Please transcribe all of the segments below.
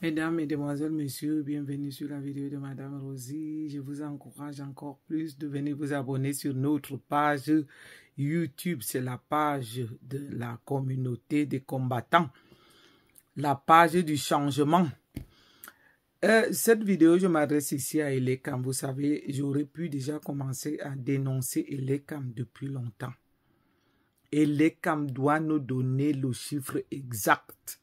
Mesdames, Mesdemoiselles, Messieurs, bienvenue sur la vidéo de Madame Rosie. Je vous encourage encore plus de venir vous abonner sur notre page YouTube. C'est la page de la communauté des combattants, la page du changement. Cette vidéo, je m'adresse ici à Elekam. Vous savez, j'aurais pu déjà commencer à dénoncer Elekam depuis longtemps. Elekam doit nous donner le chiffre exact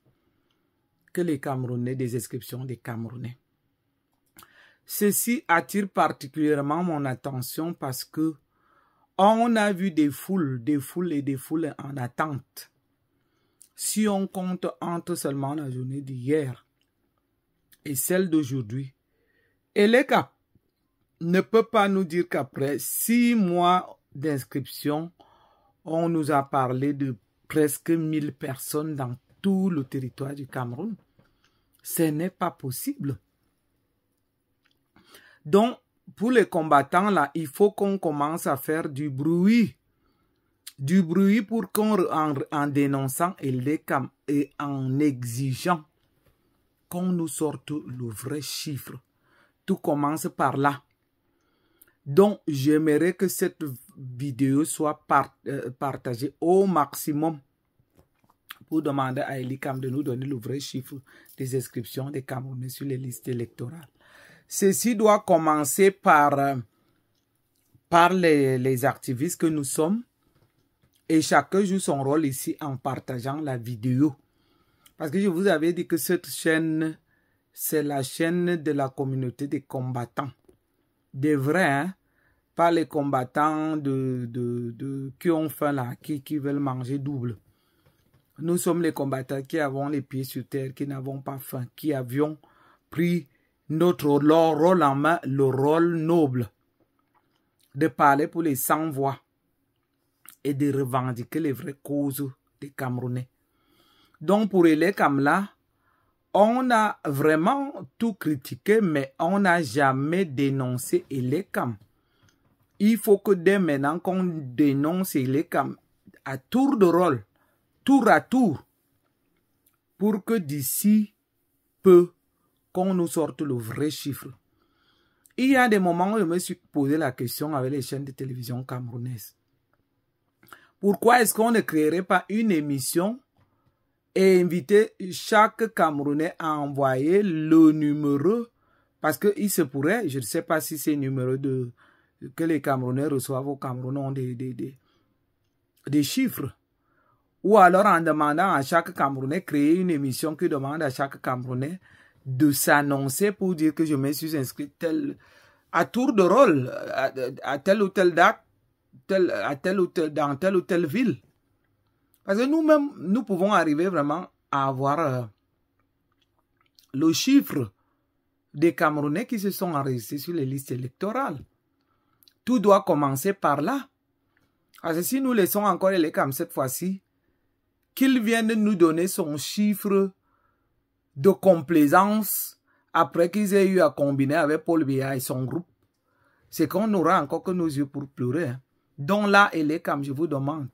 que les Camerounais, des inscriptions des Camerounais. Ceci attire particulièrement mon attention parce que on a vu des foules en attente. Si on compte entre seulement la journée d'hier et celle d'aujourd'hui, Elekam ne peut pas nous dire qu'après 6 mois d'inscription, on nous a parlé de presque 1000 personnes dans tout le territoire du Cameroun. Ce n'est pas possible. Donc, pour les combattants, là, il faut qu'on commence à faire du bruit. Du bruit pour qu'on, en dénonçant Elekam et en exigeant qu'on nous sorte le vrai chiffre. Tout commence par là. Donc, j'aimerais que cette vidéo soit partagée au maximum pour demander à Elekam de nous donner le vrai chiffre des inscriptions des Camerounais sur les listes électorales. Ceci doit commencer par les activistes que nous sommes et chacun joue son rôle ici en partageant la vidéo. Parce que je vous avais dit que cette chaîne, c'est la chaîne de la communauté des combattants. Des vrais, hein? Pas les combattants qui ont faim là, qui veulent manger double. Nous sommes les combattants qui avons les pieds sur terre, qui n'avons pas faim, qui avions pris leur rôle en main, le rôle noble de parler pour les sans-voix et de revendiquer les vraies causes des Camerounais. Donc pour Elekam là, on a vraiment tout critiqué, mais on n'a jamais dénoncé Elekam. Il faut que dès maintenant qu'on dénonce Elekam à tour de rôle, tour à tour, pour que d'ici peu, qu'on nous sorte le vrai chiffre. Il y a des moments où je me suis posé la question avec les chaînes de télévision camerounaises. Pourquoi est-ce qu'on ne créerait pas une émission et inviter chaque Camerounais à envoyer le numéro, parce qu'il se pourrait, je ne sais pas si ces numéros que les Camerounais reçoivent au Cameroun ont des chiffres. Ou alors en demandant à chaque Camerounais, créer une émission qui demande à chaque Camerounais de s'annoncer pour dire que je me suis inscrit à tour de rôle, à telle ou telle date, dans telle ou telle ville. Parce que nous-mêmes, nous pouvons arriver vraiment à avoir le chiffre des Camerounais qui se sont enregistrés sur les listes électorales. Tout doit commencer par là. Parce que si nous laissons encore Elekam cette fois-ci, qu'il vienne nous donner son chiffre de complaisance après qu'ils aient eu à combiner avec Paul Biya et son groupe, c'est qu'on n'aura encore que nos yeux pour pleurer. Hein. Donc là, Elekam, je vous demande,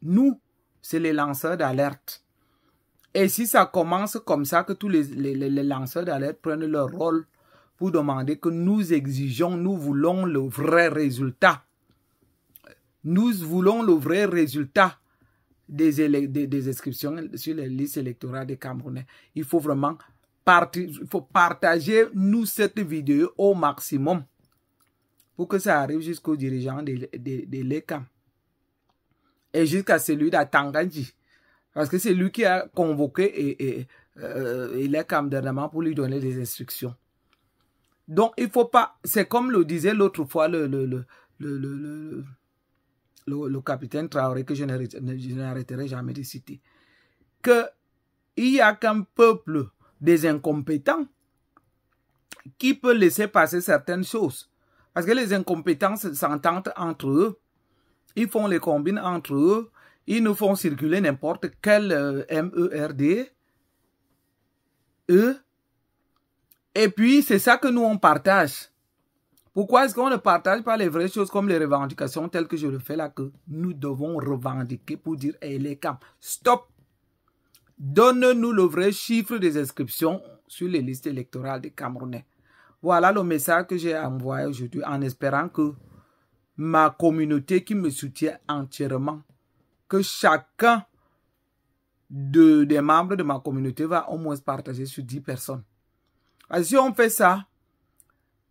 nous, c'est les lanceurs d'alerte. Et si ça commence comme ça, que tous les lanceurs d'alerte prennent leur rôle pour demander que nous exigeons, nous voulons le vrai résultat. Nous voulons le vrai résultat des inscriptions sur les listes électorales des Camerounais. Il faut vraiment partager nous cette vidéo au maximum pour que ça arrive jusqu'aux dirigeants de Elekam et jusqu'à celui d'Atanganji. Parce que c'est lui qui a convoqué Elekam dernièrement pour lui donner des instructions. Donc il faut pas, c'est comme le disait l'autre fois le capitaine Traoré, que je n'arrêterai jamais de citer, qu'il y a qu'un peuple des incompétents qui peut laisser passer certaines choses. Parce que les incompétents s'entendent entre eux. Ils font les combines entre eux. Ils nous font circuler n'importe quel MERD. Et puis, c'est ça que nous, on partage. Pourquoi est-ce qu'on ne partage pas les vraies choses comme les revendications telles que je le fais là, que nous devons revendiquer pour dire, hey, Elekam, stop. Donne-nous le vrai chiffre des inscriptions sur les listes électorales des Camerounais. Voilà le message que j'ai envoyé aujourd'hui en espérant que ma communauté qui me soutient entièrement, que chacun des membres de ma communauté va au moins partager sur 10 personnes. Parce que si on fait ça,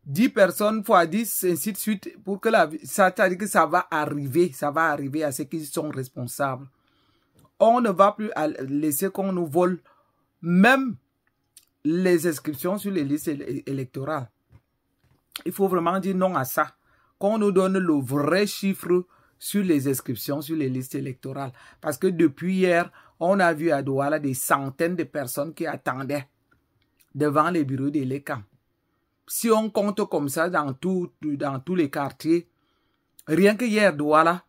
10 personnes fois 10, ainsi de suite, pour que ça veut dire que ça va arriver à ceux qui sont responsables. On ne va plus laisser qu'on nous vole même les inscriptions sur les listes électorales. Il faut vraiment dire non à ça. Qu'on nous donne le vrai chiffre sur les inscriptions sur les listes électorales. Parce que depuis hier, on a vu à Douala des centaines de personnes qui attendaient devant les bureaux de l'ECAM. Si on compte comme ça dans tous les quartiers, rien que hier, Douala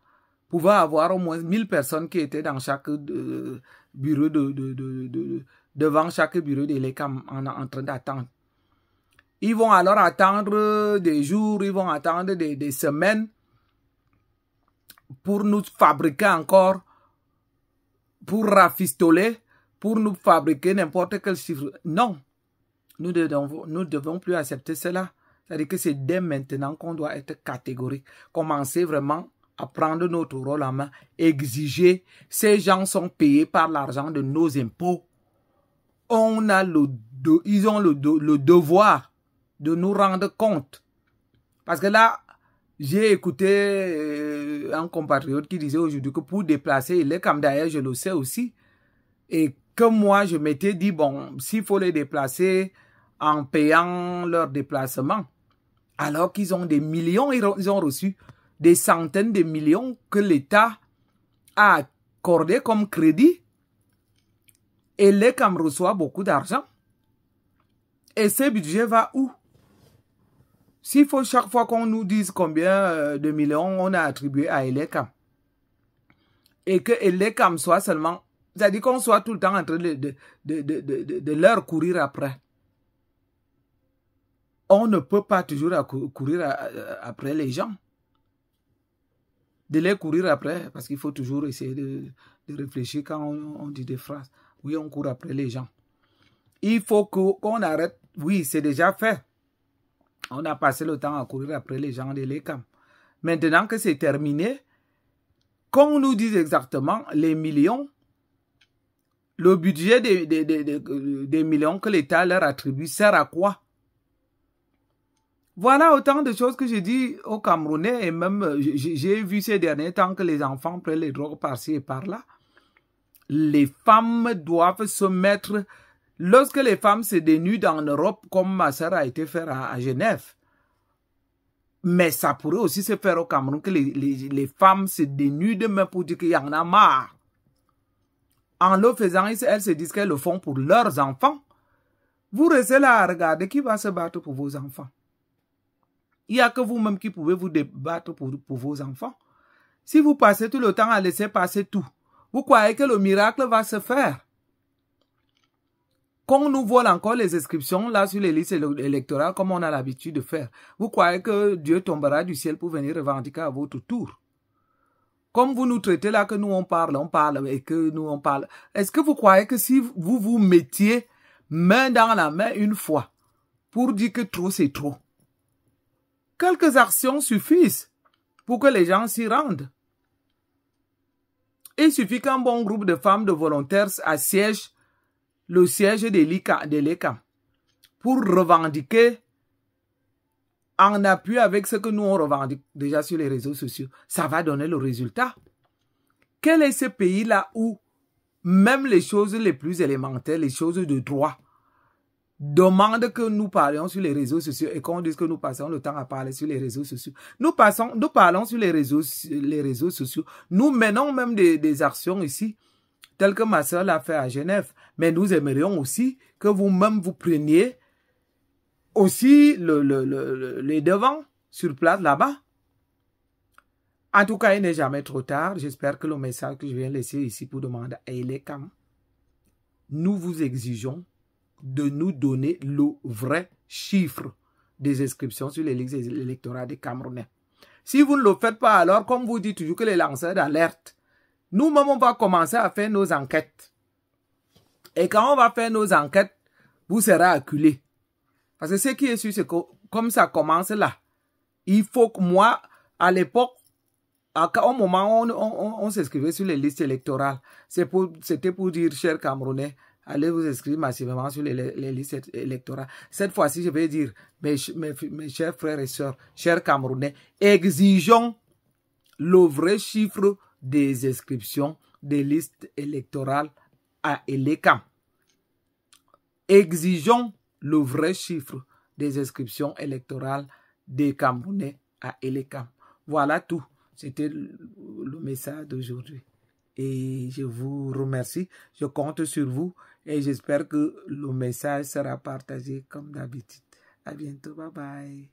pouvait avoir au moins 1000 personnes qui étaient dans chaque bureau devant chaque bureau de l'ECAM en train d'attendre. Ils vont alors attendre des jours, ils vont attendre des semaines pour nous fabriquer encore, pour rafistoler, pour nous fabriquer n'importe quel chiffre. Non, nous ne devons plus accepter cela. C'est-à-dire que c'est dès maintenant qu'on doit être catégorique. Commencer vraiment à prendre notre rôle en main, exiger. Ces gens sont payés par l'argent de nos impôts. Ils ont le devoir de nous rendre compte. Parce que là, j'ai écouté un compatriote qui disait aujourd'hui que pour déplacer, il est comme d'ailleurs, je le sais aussi. Et que moi, je m'étais dit, bon, s'il faut les déplacer en payant leur déplacement, alors qu'ils ont des millions, ils ont reçu des centaines de millions que l'État a accordé comme crédit. Et l'ECAM reçoit beaucoup d'argent. Et ce budget va où? S'il faut chaque fois qu'on nous dise combien de millions on a attribué à l'ECAM, et que l'ECAM soit seulement, c'est-à-dire qu'on soit tout le temps en train de leur courir après. On ne peut pas toujours courir après les gens. De les courir après, parce qu'il faut toujours essayer de réfléchir quand on dit des phrases. Oui, on court après les gens. Il faut qu'on arrête. Oui, c'est déjà fait. On a passé le temps à courir après les gens de l'ECAM. Maintenant que c'est terminé, qu'on nous dise exactement les millions, le budget des millions que l'État leur attribue sert à quoi? Voilà autant de choses que j'ai dit aux Camerounais et même j'ai vu ces derniers temps que les enfants prennent les drogues par-ci et par-là. Les femmes doivent se mettre... Lorsque les femmes se dénudent en Europe, comme ma soeur a été faire à Genève, mais ça pourrait aussi se faire au Cameroun, que les femmes se dénudent même pour dire qu'il y en a marre. En le faisant, elles se disent qu'elles le font pour leurs enfants. Vous restez là à regarder qui va se battre pour vos enfants. Il n'y a que vous-même qui pouvez vous débattre pour vos enfants. Si vous passez tout le temps à laisser passer tout, vous croyez que le miracle va se faire? Qu'on nous vole encore les inscriptions là sur les listes électorales comme on a l'habitude de faire. Vous croyez que Dieu tombera du ciel pour venir revendiquer à votre tour? Comme vous nous traitez là que nous on parle et que nous on parle. Est-ce que vous croyez que si vous vous mettiez main dans la main une fois pour dire que trop c'est trop, quelques actions suffisent pour que les gens s'y rendent? Il suffit qu'un bon groupe de femmes de volontaires assiège le siège de l'ECAM pour revendiquer en appui avec ce que nous on revendique déjà sur les réseaux sociaux. Ça va donner le résultat. Quel est ce pays-là où même les choses les plus élémentaires, les choses de droit, demandent que nous parlions sur les réseaux sociaux et qu'on dise que nous passons le temps à parler sur les réseaux sociaux. Nous parlons sur les réseaux sociaux. Nous menons même des actions ici, telles que ma soeur l'a fait à Genève. Mais nous aimerions aussi que vous-même vous preniez aussi les devants sur place là-bas. En tout cas, il n'est jamais trop tard. J'espère que le message que je viens laisser ici pour demander à l'ECAM, nous vous exigeons de nous donner le vrai chiffre des inscriptions sur les listes électorales des Camerounais. Si vous ne le faites pas, alors, comme vous dites toujours que les lanceurs d'alerte, nous-mêmes, on va commencer à faire nos enquêtes. Et quand on va faire nos enquêtes, vous serez acculés. Parce que ce qui est sûr, c'est que comme ça commence là, il faut que moi, à l'époque, au moment où on s'inscrivait sur les listes électorales, c'était pour dire, chers Camerounais, allez vous inscrire massivement sur les listes électorales. Cette fois-ci, je vais dire, mes chers frères et sœurs, chers Camerounais, exigeons le vrai chiffre des inscriptions des listes électorales à Elekam. Exigeons le vrai chiffre des inscriptions électorales des Camerounais à Elekam. Voilà tout. C'était le message d'aujourd'hui. Et je vous remercie. Je compte sur vous et j'espère que le message sera partagé comme d'habitude. À bientôt. Bye bye.